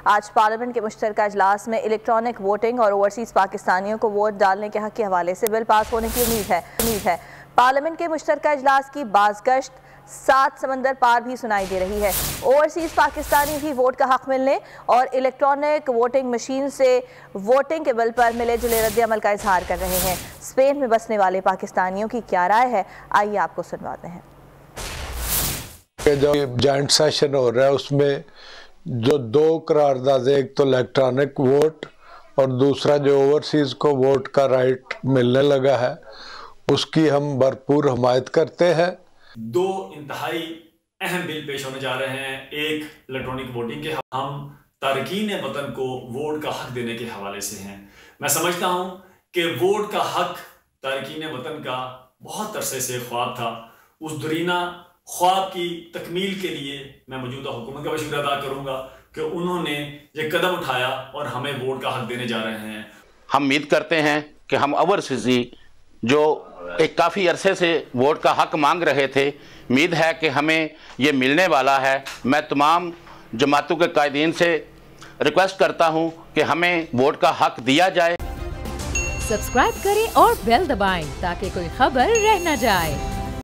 आज पार्लियामेंट के मुश्तरका इजलास में इलेक्ट्रॉनिक वोटिंग और ओवरसीज पाकिस्तानियों को वोट डालने के हक के हवाले से बिल पास होने की उम्मीद है। पार्लियामेंट के मुश्तरका इजलास की बाज़गश्त 7 समंदर पार भी सुनाई दे रही है। ओवरसीज पाकिस्तानी भी वोट का हक मिलने और इलेक्ट्रॉनिक वोटिंग मशीन से वोटिंग के बिल पर मिले जुले रद्द-ए-अमल का इजहार कर रहे हैं। स्पेन में बसने वाले पाकिस्तानियों की क्या राय है, आइए आपको सुनवाते हैं। जो जॉइंट सेशन हो रहा है उसमें जो 2 करारदाद, एक तो इलेक्ट्रॉनिक वोट और दूसरा जो ओवरसीज को वोट का राइट मिलने लगा है, उसकी हम भरपूर हमायत करते हैं। 2 इंतहाई अहम बिल पेश होने जा रहे हैं। एक इलेक्ट्रॉनिक वोटिंग के हम तारकीन वतन को वोट का हक देने के हवाले से हैं। मैं समझता हूं कि वोट का हक तारकीन वतन का बहुत अरसे से ख्वाब था। उस दरीना ख्वाब की तकमील के लिए मैं मौजूदा हुकूमत का भी शुक्र अदा करूंगा कि उन्होंने ये कदम उठाया और हमें वोट का हक देने जा रहे हैं। हम उम्मीद करते हैं कि हम ओवरसीज़ी जो एक काफ़ी अरसे से वोट का हक मांग रहे थे, उम्मीद है कि हमें ये मिलने वाला है। मैं तमाम जमातों के कायदीन से रिक्वेस्ट करता हूं कि हमें वोट का हक दिया जाए। सब्सक्राइब करें और बेल दबाएं ताकि कोई खबर रह न जाए।